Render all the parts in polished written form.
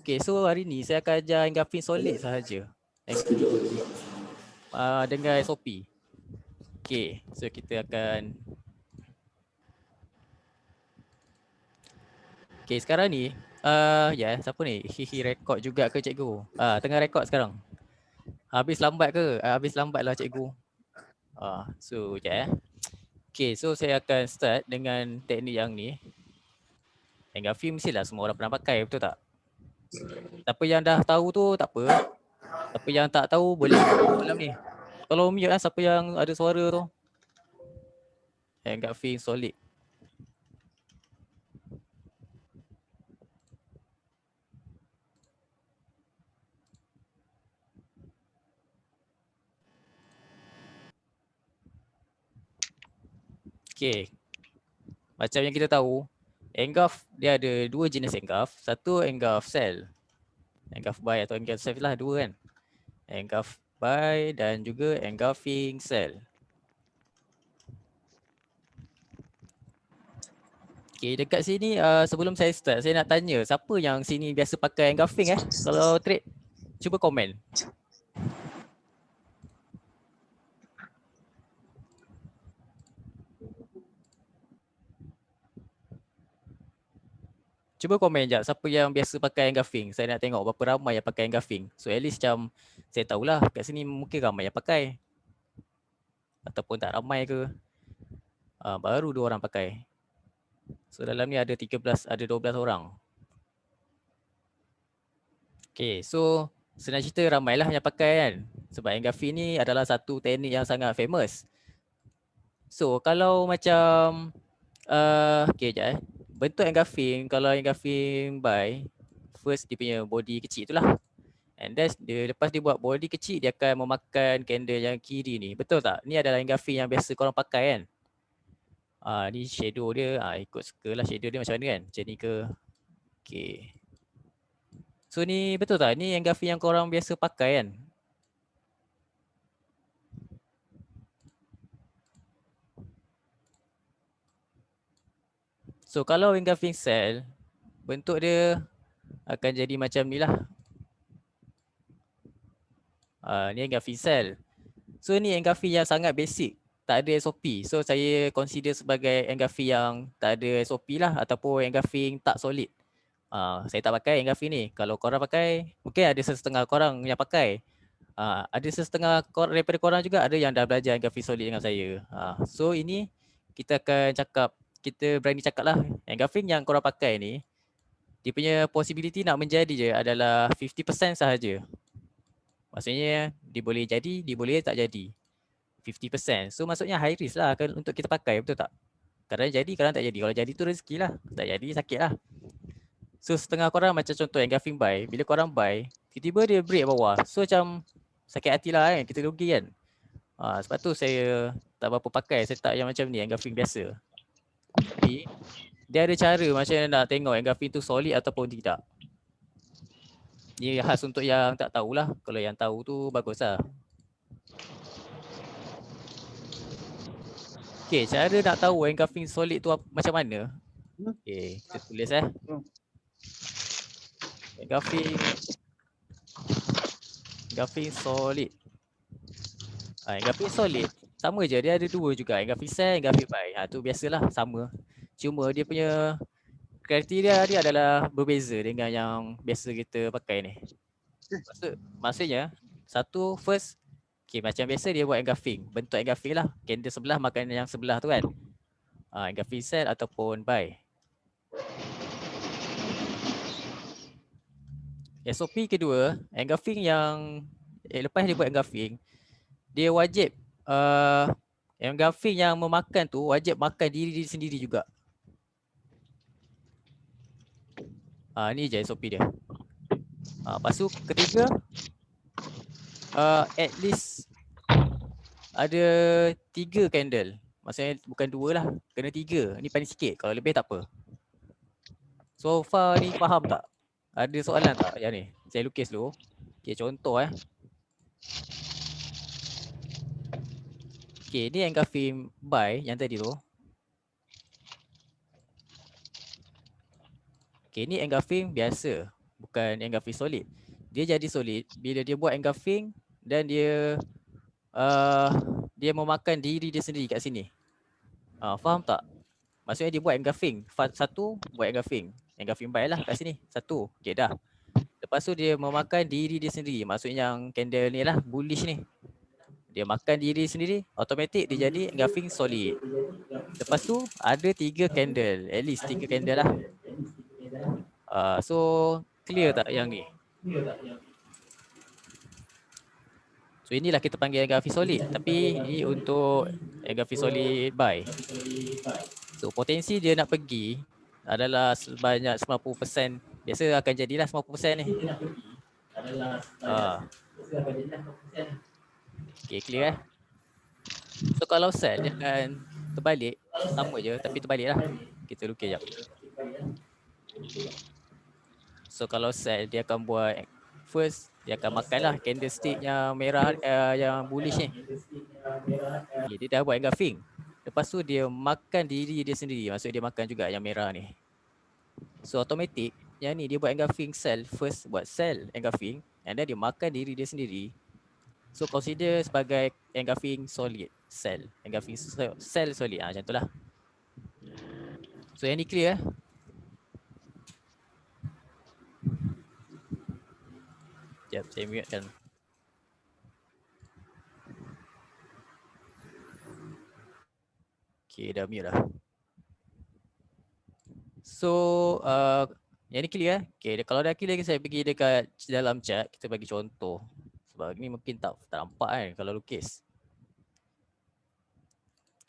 Okay, so hari ni saya akan ajar Engulfing solid sahaja. Dengan SOP. Okay, so kita akan. Okay, sekarang ni, siapa ni? Hihi rekod juga ke cikgu? Tengah rekod sekarang. Habis lambat ke? Habis lambat lah cikgu. So, Okay, so saya akan start dengan teknik yang ni. Engulfing mestilah semua orang pernah pakai, betul tak? Siapa yang dah tahu tu tak apa. Siapa yang tak tahu boleh malam ni. Tolong mute lah siapa yang ada suara tu. Engulfing solid. Okay. Macam yang kita tahu, engulf dia ada dua jenis engulf. Satu engulf cell. Engulf by atau engulf self lah, dua kan. Engulf by dan juga engulfing cell. Okay, dekat sini sebelum saya start, saya nak tanya siapa yang sini biasa pakai engulfing Kalau trade, cuba komen. Cuba komen je siapa yang biasa pakai engulfing. Saya nak tengok berapa ramai yang pakai engulfing. So at least macam saya tahulah kat sini mungkin ramai yang pakai. Ataupun tak ramai ke. Baru 2 orang pakai. So dalam ni ada 13, ada 12 orang. Okay, so senang cerita ramailah yang pakai kan. Sebab engulfing ni adalah satu teknik yang sangat famous. So kalau macam okay sekejap bentuk engulfing, kalau engulfing by, first dia punya body kecil tu lah. And then lepas dia buat body kecil, dia akan memakan candle yang kiri ni. Betul tak? Ni adalah engulfing yang biasa korang pakai kan. Ni shadow dia, ikut suka lah shadow dia macam mana kan. Macam ni ke. Okay. So ni betul tak? Ni engulfing yang korang biasa pakai kan. So kalau engulfing cell, bentuk dia akan jadi macam ni lah. Ni engulfing cell. So ni engulfing yang sangat basic. Tak ada SOP. So saya consider sebagai engulfing yang tak ada SOP lah. Ataupun engulfing tak solid. Saya tak pakai engulfing ni. Kalau korang pakai, mungkin ada setengah korang yang pakai. Ada setengah daripada korang juga ada yang dah belajar engulfing solid dengan saya. So ini kita akan cakap, kita berani cakap lah. Engulfing yang korang pakai ni, dia punya possibility nak menjadi je adalah 50% sahaja. Maksudnya dia boleh jadi, dia boleh tak jadi. 50%. So maksudnya high risk lah untuk kita pakai, betul tak? Kadang jadi, kadang tak jadi. Kalau jadi tu rezeki lah. Tak jadi, sakit lah. So setengah korang macam contoh engulfing buy, bila korang buy, tiba-tiba dia break bawah. So macam sakit hati lah kan, kita rugi kan. Sebab tu saya tak berapa pakai setup yang macam ni, engulfing biasa. Tapi dia ada cara macam nak tengok engulfing tu solid ataupun tidak. Ni khas untuk yang tak tahulah. Kalau yang tahu tu bagus lah. Okay, cara nak tahu engulfing solid tu macam mana? Okay, kita tulis engulfing solid. Engulfing solid sama je, dia ada dua juga, engulfing cell, engulfing by. Tu biasalah sama. Cuma dia punya kriteria dia adalah berbeza dengan yang biasa kita pakai ni. Maksudnya satu first, okay, macam biasa dia buat engulfing, bentuk engulfing lah, candle sebelah makan yang sebelah tu kan. Engulfing cell ataupun by. SOP kedua, engulfing yang lepas dia buat engulfing, dia wajib engulfing yang memakan tu wajib makan diri sendiri juga. Ni je SOP dia. Lepas tu ketiga, at least ada 3 candle. Maksudnya bukan 2 lah, kena 3. Ni paling sikit, kalau lebih tak apa. So far ni faham tak? Ada soalan tak yang ni? Saya lukis dulu. Okay, contoh Okay, ni engulfing by yang tadi tu. Okay, ni engulfing biasa. bukan engulfing solid. Dia jadi solid bila dia buat engulfing dan dia dia memakan diri dia sendiri kat sini. Faham tak? Maksudnya dia buat engulfing. Satu buat engulfing by lah kat sini. Satu. Okay dah. Lepas tu dia memakan diri dia sendiri. Maksudnya yang candle ni lah, bullish ni. Dia makan diri sendiri, automatik dia jadi engulfing solid. Lepas tu ada 3 candle, at least 3 candle lah. So clear tak yang ni? So inilah kita panggil engulfing solid. Tapi ini untuk engulfing solid buy. So potensi dia nak pergi adalah sebanyak 90%. Biasa akan jadilah 90% ni. Okay, clear eh? So kalau sell dia akan terbalik, sama je tapi terbalik lah. Kita lukis jap. So kalau sell dia akan buat first, dia akan makan lah candlestick yang merah yang bullish ni. Okay, dia dah buat engulfing. Lepas tu dia makan diri dia sendiri. Maksudnya dia makan juga yang merah ni. So automatic yang ni dia buat engulfing sell first, buat sell engulfing, and then dia makan diri dia sendiri. So consider sebagai engulfing solid sell, engulfing sell solid macam tu lah. So yang ni clear eh? Sekejap saya mute kan. Okay, dah mute dah. So yang ni clear eh? Okay, kalau dah clear saya pergi dekat dalam chart, kita bagi contoh. Sebab ni mungkin tak nampak kan kalau lukis.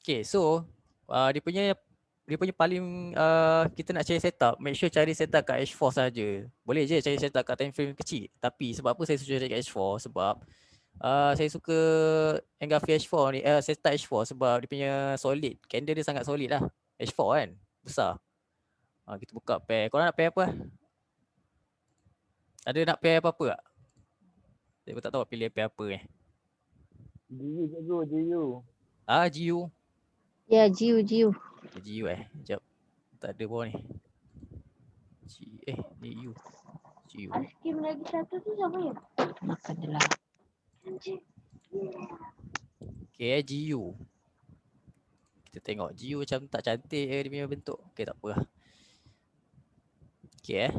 Okay, so dia punya paling kita nak cari setup, make sure cari setup kat H4 saja. Boleh je cari setup kat time frame kecil. Tapi sebab apa saya suka cari kat H4? Sebab saya suka engulfing H4 ni, setup H4 sebab dia punya solid. Candle dia sangat solid lah. H4 kan, besar. Kita buka pair. Korang nak pair apa? Ada nak pair apa-apa tak? Saya pun tak tahu pilih pair apa ni. GU. GU. Ya, GU. GU Sekejap. Tak ada bawah ni. GU. Aiskrim lagi satu tu siapa ya? Makan je lah. Okay, GU. Kita tengok GU macam tak cantik dia punya bentuk. Okay, tak apa lah. Okay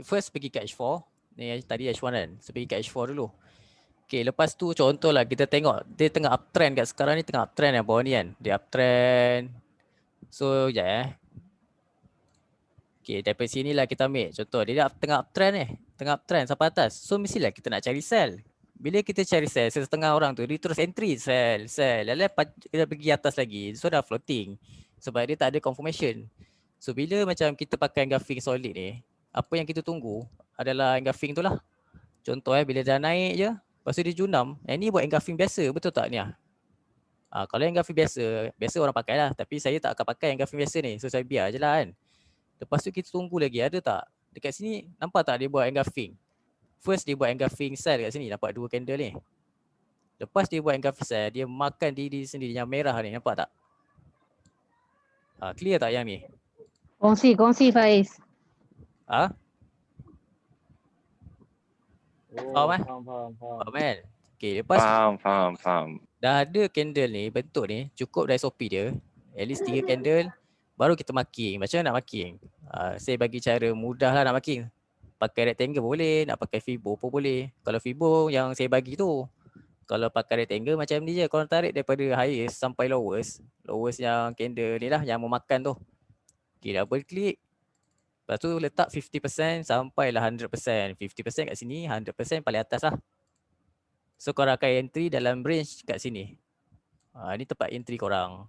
first pergi kat H4. Ni tadi H1 kan. So pergi kat H4 dulu. Okay, lepas tu contohlah kita tengok dia tengah uptrend kat sekarang ni, tengah uptrend yang bawah ni kan. Dia uptrend. So sekejap Okay, daripada sini lah kita ambil contoh. Dia dah tengah uptrend ni. Tengah uptrend sampai atas. So mestilah kita nak cari sell. Bila kita cari sell, setengah orang tu dia terus entry sell. Lepas kita pergi atas lagi. So dah floating. Sebab dia tak ada confirmation. So bila macam kita pakai engulfing solid ni, apa yang kita tunggu adalah engulfing tu lah. Contoh bila dah naik je, lepas tu dia junam. Yang ni buat engulfing biasa, betul tak ni? Kalau engulfing biasa orang pakai lah. Tapi saya tak akan pakai engulfing biasa ni. So saya biar je lah kan. Lepas tu kita tunggu lagi, ada tak? Dekat sini nampak tak dia buat engulfing? First dia buat engulfing sell kat sini, dapat 2 candle ni. Lepas dia buat engulfing sell, dia makan diri sendiri yang merah ni, nampak tak? Clear tak yang ni? Kongsi Faiz. Faham kan? Faham kan? Okay, lepas Faham. dah ada candle ni, bentuk ni, cukup dah SOP dia. At least 3 candle, baru kita marking. Macam mana nak marking? Saya bagi cara mudah lah nak marking. Pakai rectangle boleh, nak pakai Fibo pun boleh. Kalau Fibo yang saya bagi tu. Kalau pakai rectangle macam ni je. Korang tarik daripada highest sampai lowest. Lowest yang candle ni lah, yang memakan tu. Okay, double click. Lepas tu letak 50% sampailah 100%. 50% kat sini, 100% paling atas lah. So korang akan entry dalam range kat sini. Ni tempat entry korang.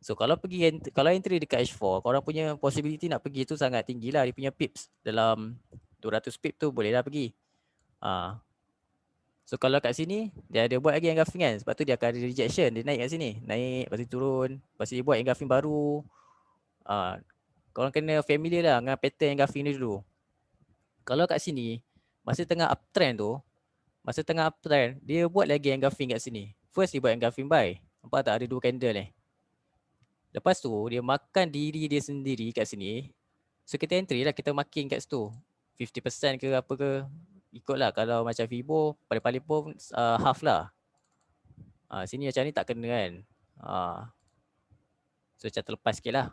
So kalau entry dekat H4, korang punya possibility nak pergi tu sangat tinggi lah. Dia punya pips dalam 200 pip tu boleh dah pergi. So kalau kat sini dia ada buat lagi engulfing kan. Sebab tu dia akan ada rejection. Dia naik kat sini. Naik, lepas tu turun. Lepas tu dia buat engulfing baru. Korang kena familiar lah dengan pattern engulfing ni dulu. Kalau kat sini, masa tengah uptrend tu, dia buat lagi engulfing kat sini. First dia buat engulfing buy. Nampak tak ada 2 candle ni. Lepas tu dia makan diri dia sendiri kat sini. So kita entry lah, kita marking kat situ. 50% ke apa ke. Ikutlah, kalau macam Fibo, paling-paling pun half lah. Sini macam ni tak kena kan. So macam terlepas sikit lah.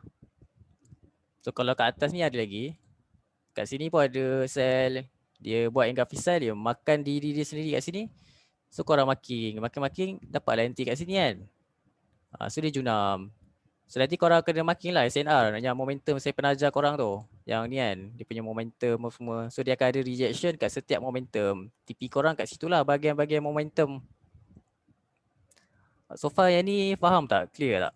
So kalau kat atas ni ada lagi. Kat sini pun ada sel. Dia buat engulfing cell, dia makan diri dia sendiri kat sini. So korang marking dapatlah entry kat sini kan. So dia junam. So nanti korang kena marking lah SNR yang momentum saya pernah ajar korang tu. Yang ni kan, dia punya momentum semua. So dia akan ada rejection kat setiap momentum. TP korang kat situ lah bahagian-bahagian momentum. So far yang ni faham tak? Clear tak?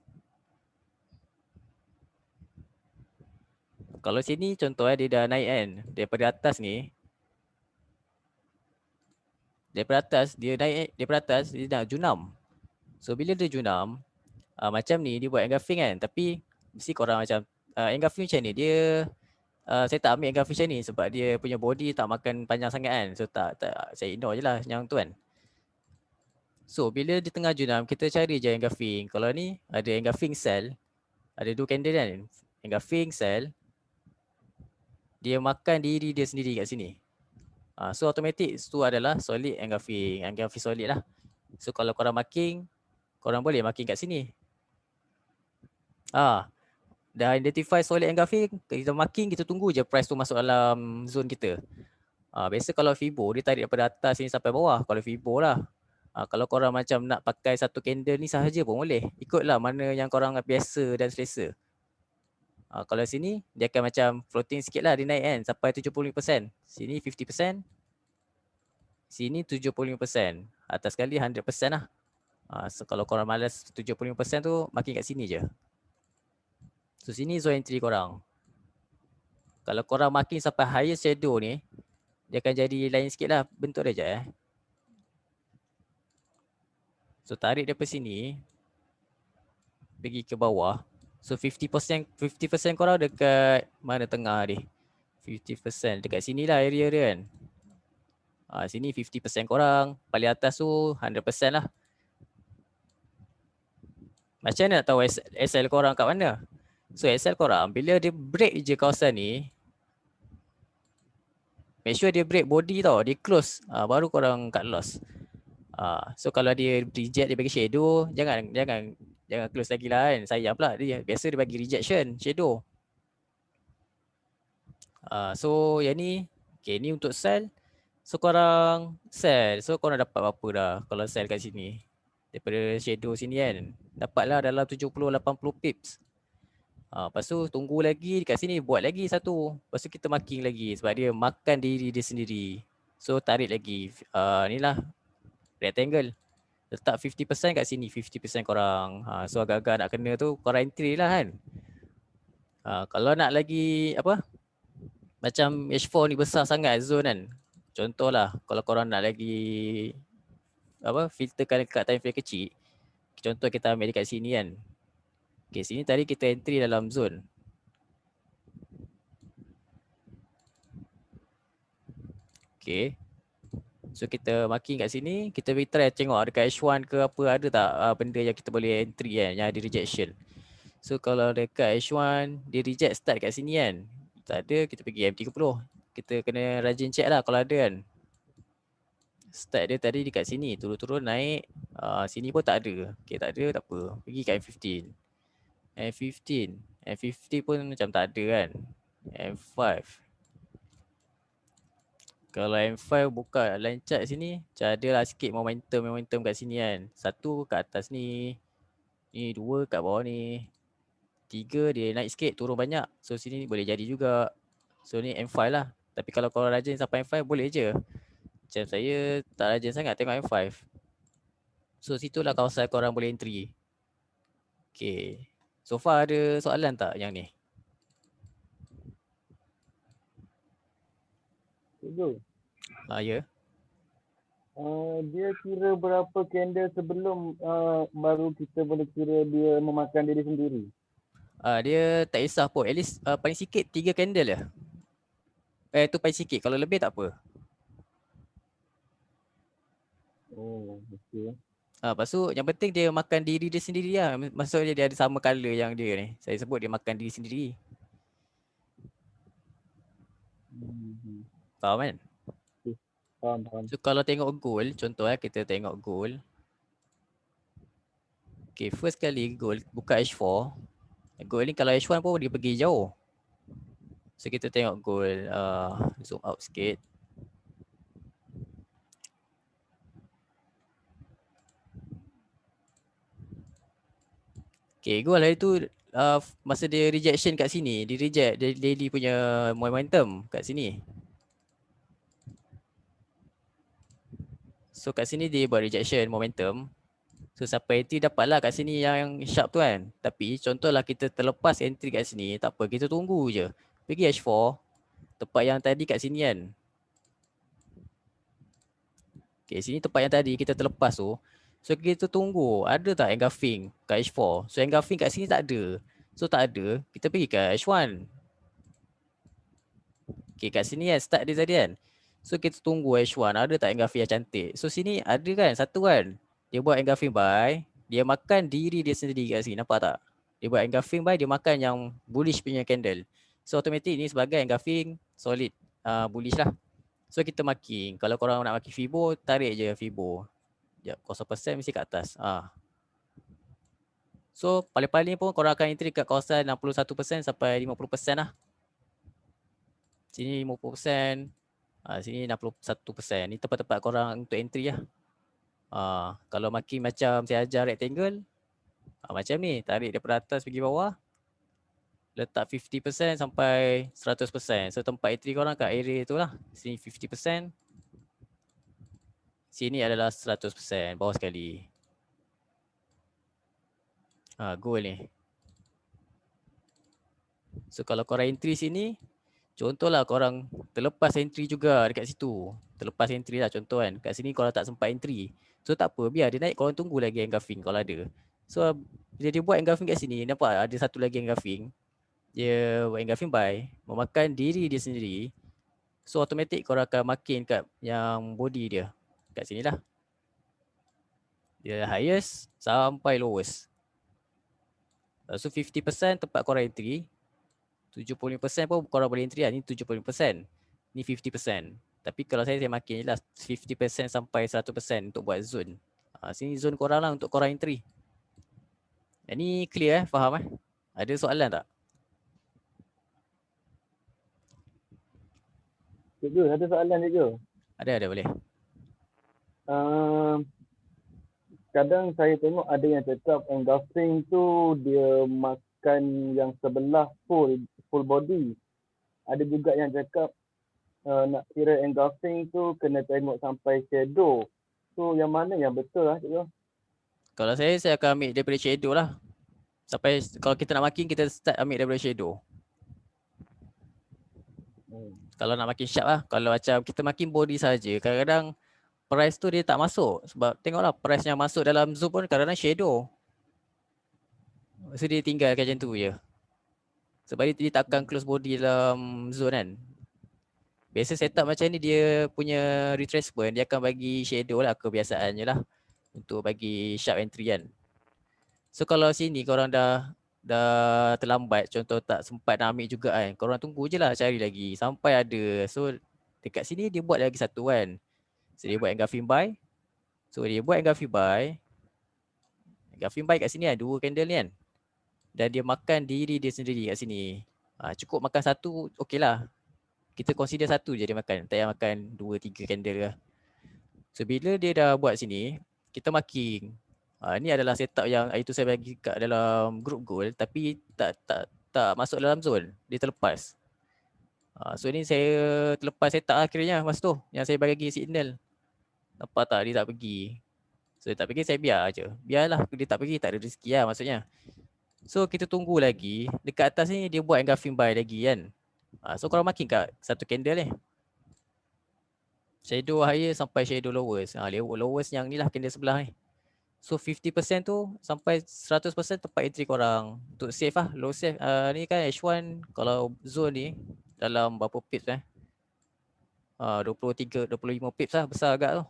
Kalau sini contoh dia dah naik kan. Daripada atas ni. Daripada atas dia dah junam. So bila dia junam, macam ni dia buat engulfing kan. Tapi mesti korang macam engulfing macam ni. Dia saya tak ambil engulfing macam ni sebab dia punya body tak makan panjang sangat kan. So tak saya ignore je lah yang tu kan. So bila di tengah junam, kita cari je engulfing. Kalau ni ada engulfing cell, ada 2 candle kan. Engulfing cell, dia makan diri dia sendiri kat sini. So automatic tu adalah solid engulfing solid lah. So kalau korang marking, korang boleh marking kat sini. Dah identify solid engulfing, kita marking, kita tunggu je price tu masuk dalam zone kita. Biasa kalau Fibo, dia tarik daripada atas ni sampai bawah. Kalau Fibo lah. Kalau korang macam nak pakai satu candle ni sahaja pun boleh. Ikutlah mana yang korang biasa dan selesa. Kalau sini, dia akan macam floating sikit lah, dia naik kan sampai 75%. Sini 50%. Sini 75%. Atas sekali 100% lah. So kalau korang malas 75% tu, marking kat sini je. So sini zone entry korang. Kalau korang marking sampai higher shadow ni, dia akan jadi lain sikit lah bentuk dia je. So tarik daripada sini, pergi ke bawah. So 50% korang dekat mana tengah ni? 50% dekat sini lah area dia kan. Sini 50% korang, paling atas tu 100% lah. Macam mana nak tahu SL korang kat mana? So SL korang, bila dia break je kawasan ni, make sure dia break body tau, dia close, baru korang cut loss. So kalau dia reject, dia bagi shadow, jangan close lagi lah kan, sayang pula. Dia biasa dia bagi rejection shadow. So yang ni, okay, ni untuk sell. So korang sell, so korang dapat berapa dah kalau sell kat sini daripada shadow sini kan, dapatlah dalam 70-80 pips. Lepas tu tunggu lagi dekat sini, buat lagi satu. Lepas tu kita marking lagi sebab dia makan diri dia sendiri. So tarik lagi, ni lah rectangle. Letak 50% kat sini, 50% korang. So agak-agak nak kena tu, korang entry lah kan. Kalau nak lagi apa, macam H4 ni besar sangat zone kan. Contohlah, kalau korang nak lagi apa, filterkan dekat time frame kecil. Contoh kita ambil dekat sini kan. Okay, sini tadi kita entry dalam zone. Okay. So kita marking kat sini, kita try tengok dekat H1 ke apa, ada tak benda yang kita boleh entry kan, yang ada rejection. So kalau dekat H1 dia reject start kat sini kan, tak ada, kita pergi M30. Kita kena rajin check lah kalau ada kan. Start dia tadi dekat sini, turun-turun naik, sini pun tak ada. Okay, tak ada, tak apa, pergi kat M15. M50 pun macam tak ada kan. M5. Kalau M5 buka line chart sini, macam ada lah sikit momentum kat sini kan. 1 kat atas ni. Ni 2 kat bawah ni. 3 dia naik sikit, turun banyak. So sini boleh jadi juga. So ni M5 lah. Tapi kalau korang rajin sampai M5 boleh je. Macam saya tak rajin sangat tengok M5. So situlah kawasan korang boleh entry. Okay. So far ada soalan tak yang ni? Cikgu. Ya. Dia kira berapa candle sebelum baru kita boleh kira dia memakan diri sendiri? Dia tak kisah pun. At least paling sikit 3 candle je. Tu paling sikit. Kalau lebih tak apa. Oh, okey. Lepas tu yang penting dia makan diri dia sendiri lah. Maksudnya dia ada sama color yang dia ni. Saya sebut dia makan diri sendiri. Faham kan? Faham. So kalau tengok goal, contoh kita tengok goal. Okay, first kali goal buka H4. Goal ni kalau H1 pun dia pergi jauh. So kita tengok goal, zoom out sikit. Okay, goal hari tu masa dia rejection kat sini, dia reject daily punya momentum kat sini. So kat sini dia buat rejection momentum. So sampai entry dapatlah kat sini yang sharp tu kan. Tapi contohlah kita terlepas entry kat sini, tak apa, kita tunggu je. Pergi H4, tempat yang tadi kat sini kan. Okay, sini tempat yang tadi kita terlepas tu. So kita tunggu, ada tak engulfing kat H4? So engulfing kat sini tak ada. So tak ada, kita pergi ke H1. Okay, kat sini kan start dia tadi kan. So kita tunggu H1, ada tak engulfing yang cantik? So sini ada kan, satu kan. Dia buat engulfing buy, dia makan diri dia sendiri kat sini, nampak tak? Dia buat engulfing buy, dia makan yang bullish punya candle. So automatic ni sebagai engulfing solid bullish lah. So kita marking, kalau korang nak marking Fibo, tarik je Fibo. Sekejap, 0% mesti kat atas. So paling-paling pun korang akan entry kat kawasan 61% sampai 50% lah. Sini 50%, sini 61%. Ni tempat-tempat korang untuk entry lah. Kalau marking macam saya ajar rectangle, macam ni, tarik daripada atas pergi bawah, letak 50% sampai 100%. So tempat entry korang kat area tu lah. Sini 50%, sini adalah 100%, bawah sekali. Goal ni. So kalau korang entry sini, contohlah korang terlepas entry juga dekat situ. Terlepas entry lah contoh kan. Kat sini korang tak sempat entry. So tak apa, biar dia naik, korang tunggu lagi engulfing kalau ada. So bila dia buat engulfing kat sini, nampak ada satu lagi engulfing. Dia buat engulfing buy, memakan diri dia sendiri. So automatic korang akan makin kat yang body dia. Kat sini lah. Dia highest sampai lowest. So 50% tempat korang entry, 75% pun korang boleh entry lah. Ni 75%. Ni 50%. Tapi kalau saya makin je lah 50% sampai 100% untuk buat zone. Sini zone korang lah untuk korang entry. Ni clear faham Ada soalan tak? Cikgu, ada soalan cikgu. Ada boleh. Kadang saya tengok ada yang cakap engulfing tu dia makan yang sebelah full body. Ada juga yang cakap nak kira engulfing tu kena tengok sampai shadow. So yang mana yang betul lah cikgu? Kalau saya akan ambil daripada shadow lah. Sampai kalau kita nak marking, kita start ambil daripada shadow. Kalau nak makin sharp lah. Kalau macam kita makin body saja, kadang-kadang price tu dia tak masuk. Sebab tengoklah price yang masuk dalam zoom pun kadang-kadang shadow. So dia tinggalkan macam tu je. Sebab dia tak akan close body dalam zone kan. Biasa setup macam ni dia punya retracement, dia akan bagi shadow lah, kebiasaannya lah. Untuk bagi sharp entry kan. So kalau sini korang dah terlambat, contoh tak sempat nak ambil juga kan, korang tunggu je lah, cari lagi sampai ada. So dekat sini dia buat lagi satu kan. So dia buat engulfing buy. So dia buat engulfing buy. Engulfing buy kat sini lah, 2 candle ni kan. Dan dia makan diri dia sendiri kat sini. Cukup makan satu, okey lah. Kita consider satu je dia makan, tak payah makan 2-3 candle lah. So bila dia dah buat sini, kita marking. Ni adalah setup yang itu saya bagi kat dalam group goal, tapi tak masuk dalam zone, dia terlepas. So ni saya terlepas setup akhirnya masa tu yang saya bagi signal. Nampak tak dia tak pergi. So dia tak pergi, saya biar je. Biarlah dia tak pergi, tak ada rezeki lah maksudnya. So kita tunggu lagi. Dekat atas ni dia buat engulfing buy lagi kan. So korang marking kat satu candle ni. Shadow higher sampai shadow lowest. Lowest yang ni lah candle sebelah ni. So 50% tu sampai 100% tempat entry korang. Untuk save lah, low save. Ni kan H1 kalau zone ni dalam berapa pips 23, 25 pips lah, besar agak tu.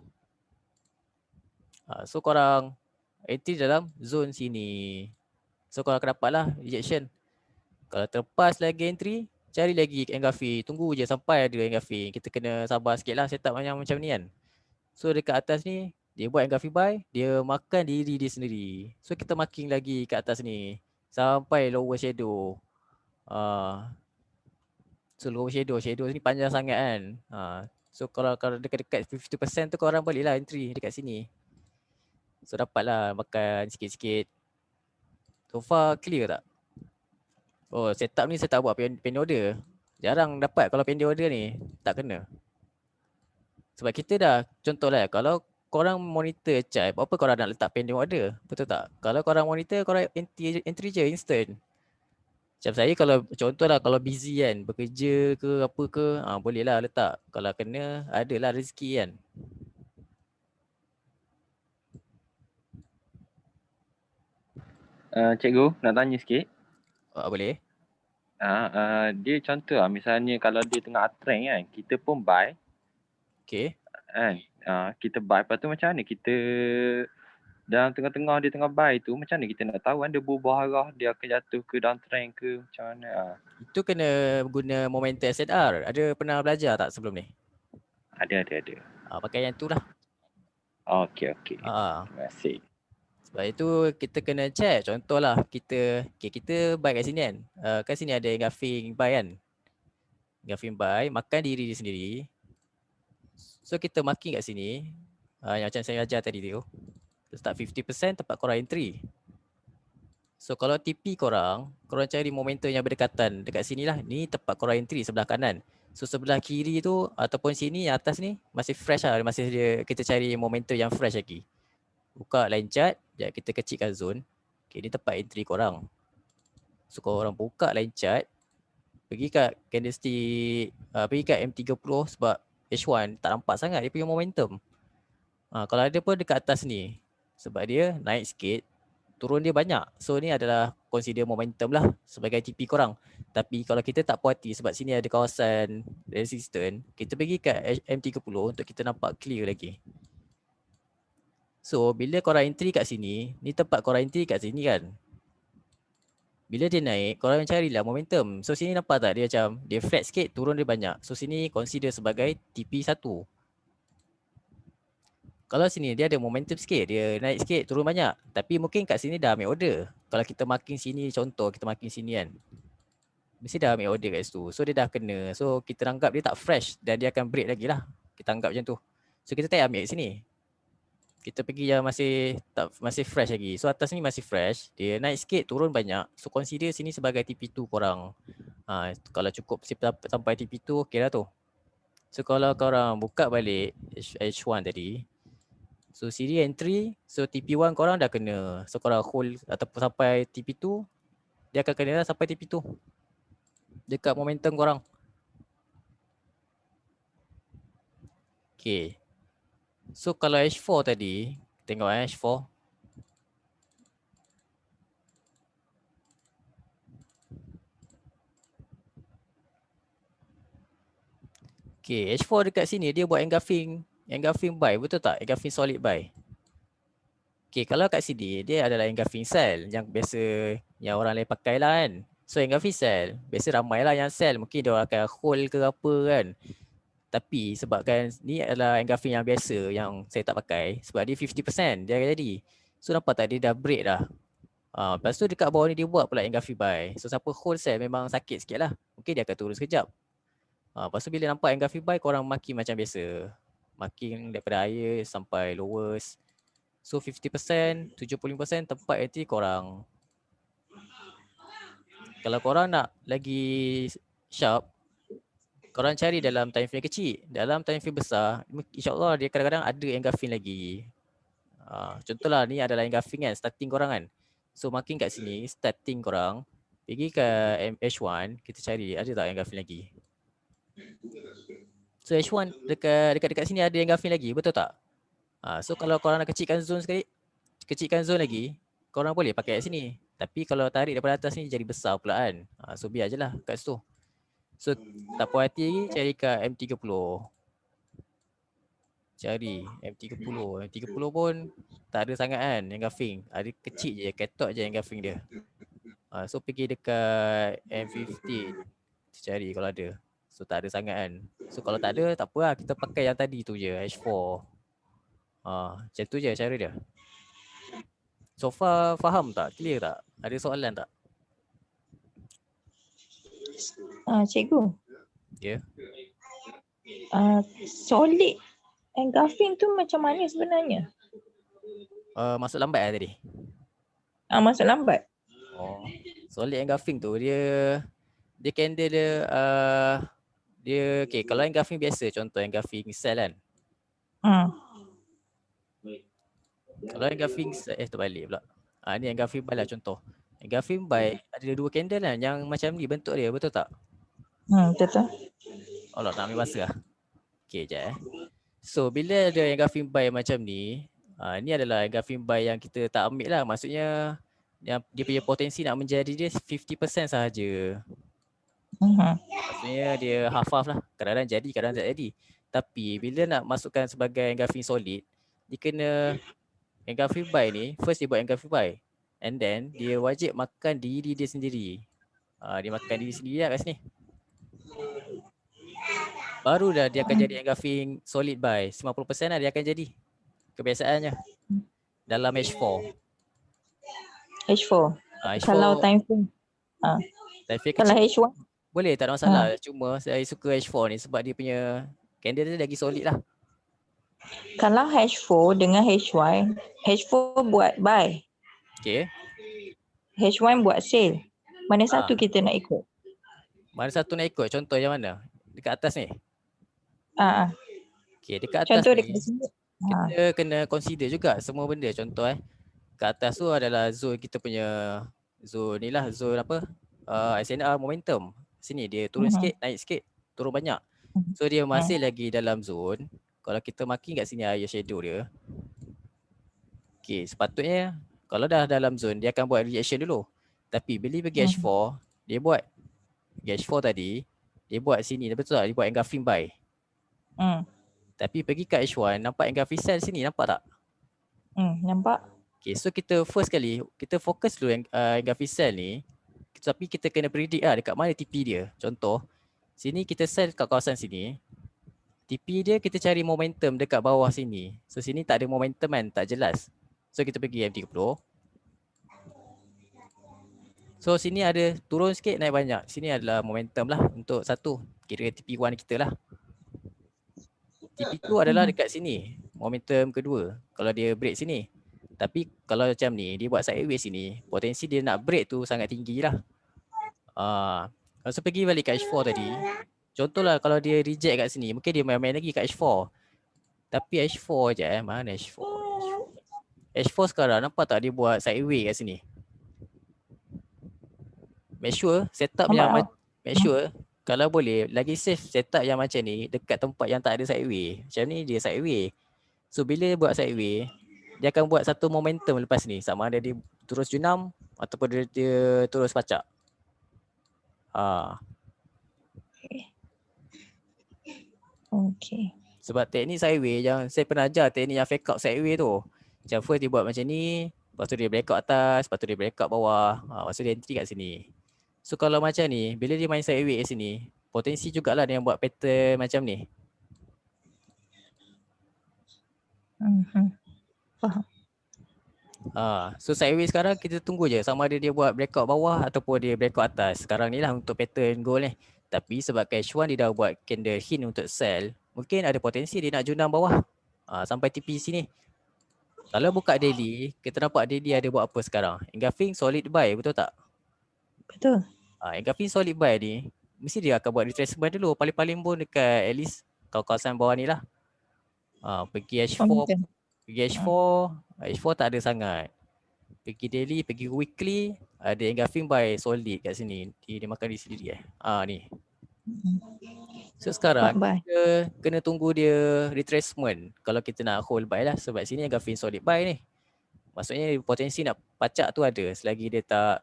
So korang entry dalam zone sini. So korang akan dapat lah rejection. Kalau terlepas lagi entry, cari lagi engulfing, tunggu je sampai ada engulfing. Kita kena sabar sikit lah setup macam ni kan. So dekat atas ni, dia buat engulfing buy, dia makan diri dia sendiri. So kita marking lagi kat atas ni sampai lower shadow. So lower shadow ni panjang sangat kan. So kalau dekat-dekat 50% tu korang boleh lah entry dekat sini. So dapatlah makan sikit-sikit. So far clear tak? Oh, setup ni saya tak buat pending order. Jarang dapat kalau pending order ni. Tak kena. Sebab kita dah, contohlah kalau korang monitor chart, apa korang nak letak pending order? Betul tak? Kalau korang monitor, korang entry je instant. Macam saya kalau contohlah kalau busy kan, bekerja ke apa ke, boleh lah letak. Kalau kena, adalah rezeki kan. Cikgu, nak tanya sikit. Boleh? Dia contoh lah, misalnya kalau dia tengah uptrend kan, kita pun buy. Okay. Kan? Kita buy, lepas tu macam mana kita dalam tengah-tengah dia tengah buy tu, macam mana kita nak tahu kan dia berubah arah, dia akan jatuh ke downtrend ke macam mana? Itu kena guna momentum SNR. Ada pernah belajar tak sebelum ni? Ada. Pakai yang tu lah. Okey. Ah. Terima kasih. Sebab itu kita kena check. Contohlah kita buy kat sini kan. Kat sini ada engulfing buy kan. Engulfing buy, makan diri dia sendiri. So kita marking kat sini. Yang macam saya ajar tadi tu. Start 50% tempat korang entry. So kalau TP korang cari momentum yang berdekatan. Dekat sini lah. Ni tempat korang entry sebelah kanan. So sebelah kiri tu ataupun sini yang atas ni masih fresh lah. Masih kita cari momentum yang fresh lagi. Buka line chart, sekejap kita kecilkan zone. Okay, ni tempat entry korang. So korang buka line chart, pergi kat candlestick, pergi kat M30 sebab H1 tak nampak sangat dia punya momentum. Kalau ada pun dekat atas ni, sebab dia naik sikit, turun dia banyak. So ni adalah consider momentum lah sebagai TP korang. Tapi kalau kita tak puas hati sebab sini ada kawasan resistance, kita pergi kat M30 untuk kita nampak clear lagi. So bila korang entry kat sini, ni tempat korang entry kat sini kan. Bila dia naik, korang carilah momentum. So sini nampak tak dia macam, dia flat sikit, turun dia banyak. So sini consider sebagai TP1. Kalau sini dia ada momentum sikit, dia naik sikit, turun banyak. Tapi mungkin kat sini dah ambil order. Kalau kita marking sini, contoh kita marking sini kan. Mesti dah ambil order kat situ. So dia dah kena. So kita anggap dia tak fresh dan dia akan break lagi lah. Kita anggap macam tu. So kita tak ambil kat sini. Kita pergi yang masih fresh lagi. So atas ni masih fresh. Dia naik sikit, turun banyak. So consider sini sebagai TP2 korang. Kalau cukup sampai TP2, okey lah tu. So kalau korang buka balik H1 tadi. So sini entry. So TP1 korang dah kena. So korang hold ataupun sampai TP2. Dia akan kena lah sampai TP2. Dekat momentum korang. Okay. So kalau H4 tadi, tengok H4. Okay, H4 dekat sini dia buat engulfing buy, betul tak? Engulfing solid buy. Okay, kalau kat sini dia adalah engulfing sell yang biasa yang orang lain pakai lah kan. So engulfing sell, biasa ramai lah yang sell. Mungkin dia akan hold ke apa kan. Tapi sebabkan ni adalah engulfing yang biasa yang saya tak pakai. Sebab dia 50% dia akan jadi. So nampak tak dia dah break dah. Lepas tu dekat bawah ni dia buat pula engulfing buy. So siapa hold sell memang sakit sikit lah. Mungkin dia akan turun sekejap. Lepas tu bila nampak engulfing buy korang marking macam biasa. Marking daripada highest sampai lowest. So 50%, 75% tempat entry korang. Kalau korang nak lagi sharp, korang cari dalam time frame kecil. Dalam time frame besar, insyaAllah dia kadang-kadang ada engulfing lagi. Contohlah ni adalah engulfing kan, starting korang kan. So marking kat sini, starting korang. Pergi ke H1, kita cari ada tak engulfing lagi. So H1 dekat sini ada engulfing lagi, betul tak? So kalau korang nak kecilkan zone sekali, kecilkan zone lagi, korang boleh pakai kat sini. Tapi kalau tarik daripada atas ni jadi besar pula kan. So biar je lah kat situ. So tak puas hati lagi, cari kat M30. Cari M30. M30 pun tak ada sangat kan engulfing. Ada kecil je, ketok je engulfing dia. So pergi dekat M15. kita cari kalau ada. So tak ada sangat kan. So kalau tak ada, tak apa lah. Kita pakai yang tadi tu je, H4. Macam tu je cara dia. So far faham tak? Clear tak? Ada soalan tak? Cikgu. Ya. Solid engulfing tu macam mana sebenarnya? Masuk lambat lah tadi. Masuk lambat. Solid engulfing tu dia candle dia dia okay, kalau engulfing biasa, contoh engulfing cell kan. Kalau engulfing terbalik pula. Ni engulfing by lah contoh. Engulfing by ada 2 candle kan yang macam ni bentuk dia, betul tak? Betul. Allah nak ambil masa lah. Okay, sekejap So bila ada engulfing by macam ni, ni adalah engulfing by yang kita tak ambil lah. Maksudnya yang dia punya potensi nak menjadi dia 50% sahaja. Maksudnya dia half-half lah. Kadang-kadang jadi, kadang-kadang tak jadi. Tapi bila nak masukkan sebagai engulfing solid, dia kena engulfing by ni, first dia buat engulfing by. And then dia wajib makan diri dia sendiri. Dia makan diri sendiri lah kat sini. Baru dah dia akan jadi engulfing solid by. 50% lah dia akan jadi. Kebiasaannya. Dalam H4. H4. H4 Kalau time frame. time frame Kalau kecil H1. boleh, tak ada masalah. Cuma saya suka H4 ni sebab dia punya candle dia lagi solid lah. Kalau H4 dengan H1, H4 buat buy. Okay. H1 buat sell. Mana satu kita nak ikut? Mana satu nak ikut? Contoh yang mana? Dekat atas ni? Okay, dekat atas contoh ni dekat sini. kita kena consider juga semua benda. Contoh kat atas tu adalah zone kita punya zone ni lah. Zone apa? SNR momentum. Sini dia turun sikit, naik sikit, turun banyak. So dia masih lagi dalam zone. Kalau kita marking kat sini air shadow dia. Okay, sepatutnya kalau dah dalam zone dia akan buat reaction dulu. Tapi bila pergi H4, dia buat H4 tadi, dia buat sini, betul tak? Dia buat engulfing by. Tapi pergi kat H1, nampak engulfing cell sini, nampak tak? Nampak. Okay, so kita first kali, kita fokus dulu engulfing cell ni. Tapi kita kena predict lah dekat mana TP dia. Contoh, sini kita sell kat kawasan sini. TP dia kita cari momentum dekat bawah sini. So sini tak ada momentum kan, tak jelas. So kita pergi M30. So sini ada turun sikit, naik banyak. Sini adalah momentum lah untuk satu. Kira TP1 kita lah. TP2 adalah dekat sini. Momentum kedua. Kalau dia break sini. Tapi kalau macam ni, dia buat sideways sini. Potensi dia nak break tu sangat tinggi lah. So pergi balik kat H4 tadi. Contohlah kalau dia reject kat sini. Mungkin dia main-main lagi kat H4. Tapi H4 je Mana H4? H4 sekarang nampak tak dia buat sideways kat sini? Make sure setup yang make sure kalau boleh lagi safe setup yang macam ni dekat tempat yang tak ada sideway. Macam ni dia sideway. So bila dia buat sideway, dia akan buat satu momentum lepas ni. Sama ada dia terus junam ataupun dia terus pacak. Okay. Sebab teknik sideway yang saya pernah ajar, teknik yang fake out sideway tu. Macam first dia buat macam ni, lepas tu dia breakout atas, lepas tu dia breakout bawah. Lepas tu dia entry kat sini. So kalau macam ni, bila dia main sideway kat sini, potensi jugalah dia yang buat pattern macam ni. Faham. So sideway sekarang kita tunggu je sama ada dia buat breakout bawah ataupun dia breakout atas. Sekarang ni lah untuk pattern goal ni. Tapi sebab cash one dia dah buat candle hint untuk sell, mungkin ada potensi dia nak junam bawah sampai TP sini. Kalau buka daily, kita nampak daily ada buat apa sekarang? Engulfing solid buy, betul tak? Betul. Engulfing solid buy ni, mesti dia akan buat retracement dulu. Paling-paling pun dekat at least kawasan bawah ni lah. Pergi H4, H4 tak ada sangat. Pergi daily, pergi weekly, ada engulfing buy solid kat sini. Dia makan di sendiri ni. So sekarang kita kena tunggu dia retracement kalau kita nak hold buy lah. Sebab sini engulfing solid buy ni. Maksudnya potensi nak pacak tu ada selagi dia tak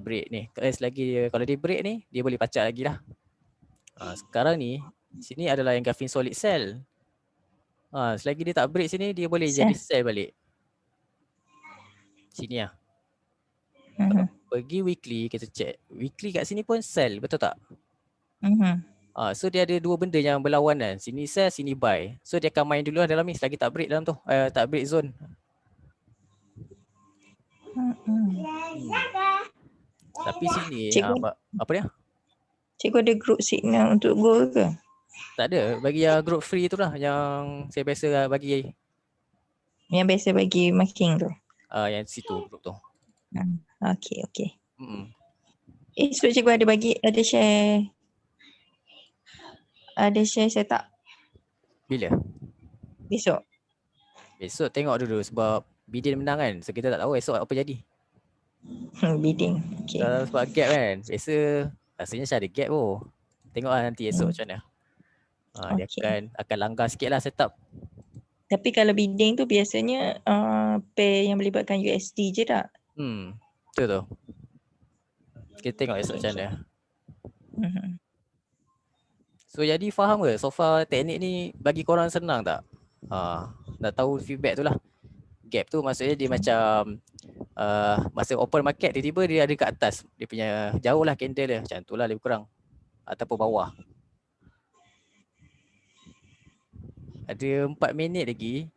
break ni. Selagi dia, kalau dia break ni, dia boleh pacak lagi lah. Sekarang ni, sini adalah engulfing solid sell. Selagi dia tak break sini, dia boleh jadi sell balik. Sini lah. Kalau pergi weekly, kita check. Weekly kat sini pun sell, betul tak? So dia ada dua benda yang berlawanan. Sini sell, sini buy. So dia akan main dulu dalam ni selagi tak break dalam tu. Tak break zone. Tapi sini Cikgu, apa dia? cikgu ada group signal untuk goal ke? Tak ada. Bagi yang group free tu lah yang saya biasa bagi. Yang biasa bagi marking tu. Yang situ group tu. Okay. Mm-mm. So cikgu ada share setup Bila? besok. Besok tengok dulu sebab Bidin menang kan. So kita tak tahu esok apa jadi. Bidding. Okay. Sebab gap kan. Biasa rasanya macam ada gap pun. Tengoklah nanti esok macam mana. Dia akan langgar sikit lah setup. Tapi kalau bidding tu biasanya pair yang melibatkan USD je tak? Betul tu. Kita tengok esok macam mana. So jadi faham ke? So far teknik ni bagi korang senang tak? Nak tahu feedback tu lah. Gap tu maksudnya dia macam masa open market tiba-tiba dia ada kat atas. Dia punya jauh lah candle dia. Macam tu lah lebih kurang. Ataupun bawah. Ada 4 minit lagi.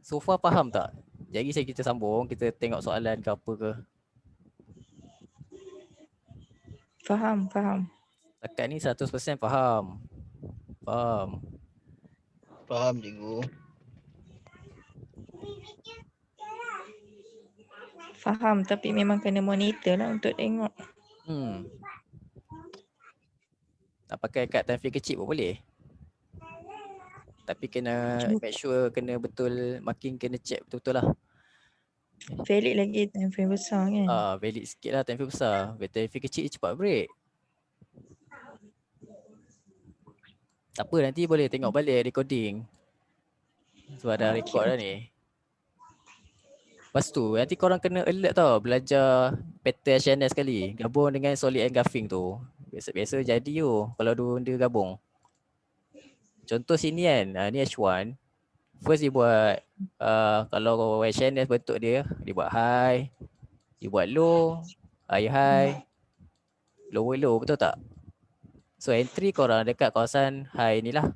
So far faham tak? Jadi kita sambung. Kita tengok soalan ke apa ke. Faham. Dekat ni 100% faham. Faham cikgu. Faham tapi memang kena monitor lah untuk tengok. Nak pakai kad time frame kecil pun boleh. Tapi kena make sure kena betul marking, kena check betul-betul lah. Valid lagi time frame besar kan? Valid sikit lah time frame besar. Time frame kecil cepat break. Tak apa, nanti boleh tengok balik recording. Sebab dah record dah ni. Lepas tu nanti korang kena alert tau. Belajar pattern HNS sekali. Gabung dengan solid engulfing tu. Biasa-biasa jadi tu kalau dua benda gabung. Contoh sini kan, ni H1. First dia buat kalau HNS bentuk dia buat high, dia buat low, high, low, betul tak? So entry korang dekat kawasan high ni lah.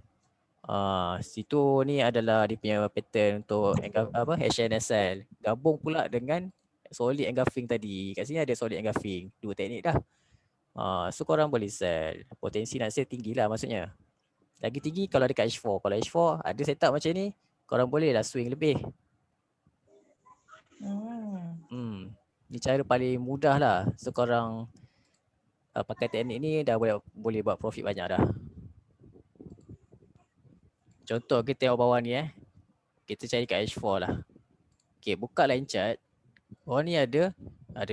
Situ ni adalah dia punya pattern untuk HNSL. Gabung pula dengan solid engulfing tadi. Kat sini ada solid engulfing. Dua teknik dah. So korang boleh sell. Potensi nak sell tinggi lah maksudnya. Lagi tinggi kalau dekat H4. Kalau H4 ada setup macam ni, korang boleh lah swing lebih. Ni cara paling mudah lah. So korang pakai teknik ni dah boleh buat profit banyak dah. Contoh kita tengok bawah ni kita cari kat H4 lah. Okay, buka line chart. Bawah ni ada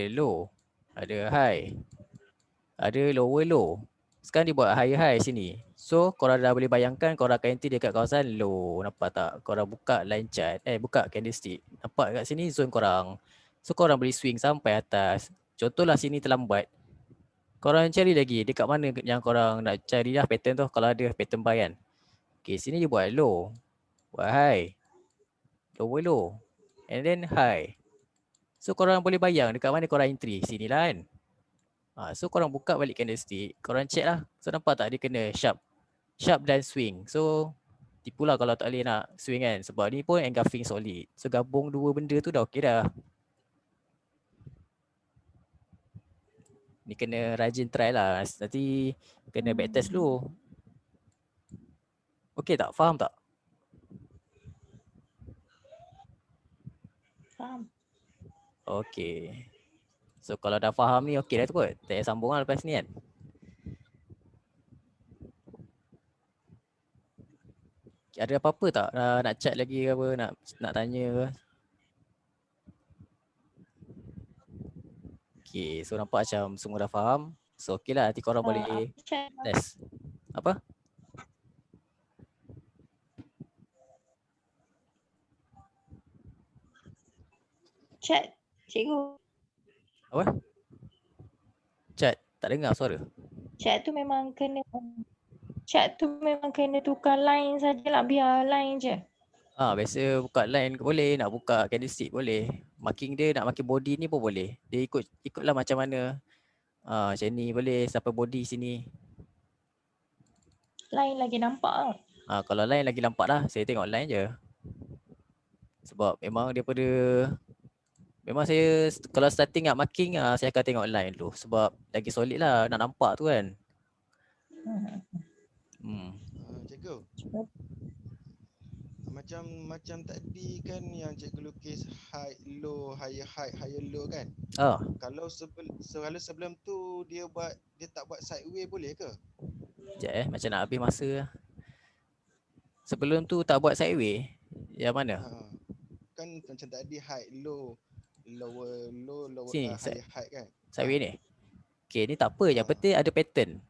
low, ada high, ada low. Sekarang dia buat high sini. So korang dah boleh bayangkan korang akan entry dekat kawasan low. Nampak tak? Korang buka line chart, buka candlestick. Nampak kat sini zone korang. So korang boleh swing sampai atas. Contohlah sini terlambat. Korang cari lagi dekat mana yang korang nak cari dah pattern tu. Kalau ada pattern buy kan. Okay, sini dia buat low, buat high, low, and then high. So korang boleh bayang dekat mana korang entry. Sini lah kan. So korang buka balik candlestick, korang check lah. So nampak tak dia kena sharp dan swing. So tipulah kalau tak boleh nak swing kan. Sebab ni pun engulfing solid. So gabung dua benda tu dah okey dah. Ni kena rajin try lah. Nanti kena backtest dulu. Okey tak? Faham tak? Faham. Okey. So kalau dah faham ni okey dah tu kot. Tak payah sambung lah lepas ni kan. Ada apa-apa tak nak chat lagi ke apa, nak tanya ke? Okay, so nampak macam semua dah faham. So okey lah, nanti korang boleh test. Apa? Chat, cikgu. Apa? Chat, tak dengar suara. Chat tu memang kena tukar line sajalah, biar line je. Biasa buka line boleh, nak buka candlestick boleh. Marking dia nak marking body ni pun boleh. Dia ikutlah macam mana. Macam ni boleh sampai body sini. Line lagi nampak lah. Kalau line lagi nampak lah, saya tengok line je. Sebab memang daripada saya kalau starting nak marking saya akan tengok line dulu sebab lagi solid lah nak nampak tu kan. Cikgu. Macam tadi kan yang cikgu lukis high low, higher low kan? Kalau sebelum tu dia tak buat sideway boleh ke? Sekejap macam nak habis masa lah. Sebelum tu tak buat sideway. Yang mana? Kan macam tadi high low, lower Sini, higher high kan? Sideway ni. Okay, ni tak apa, yang penting ada pattern.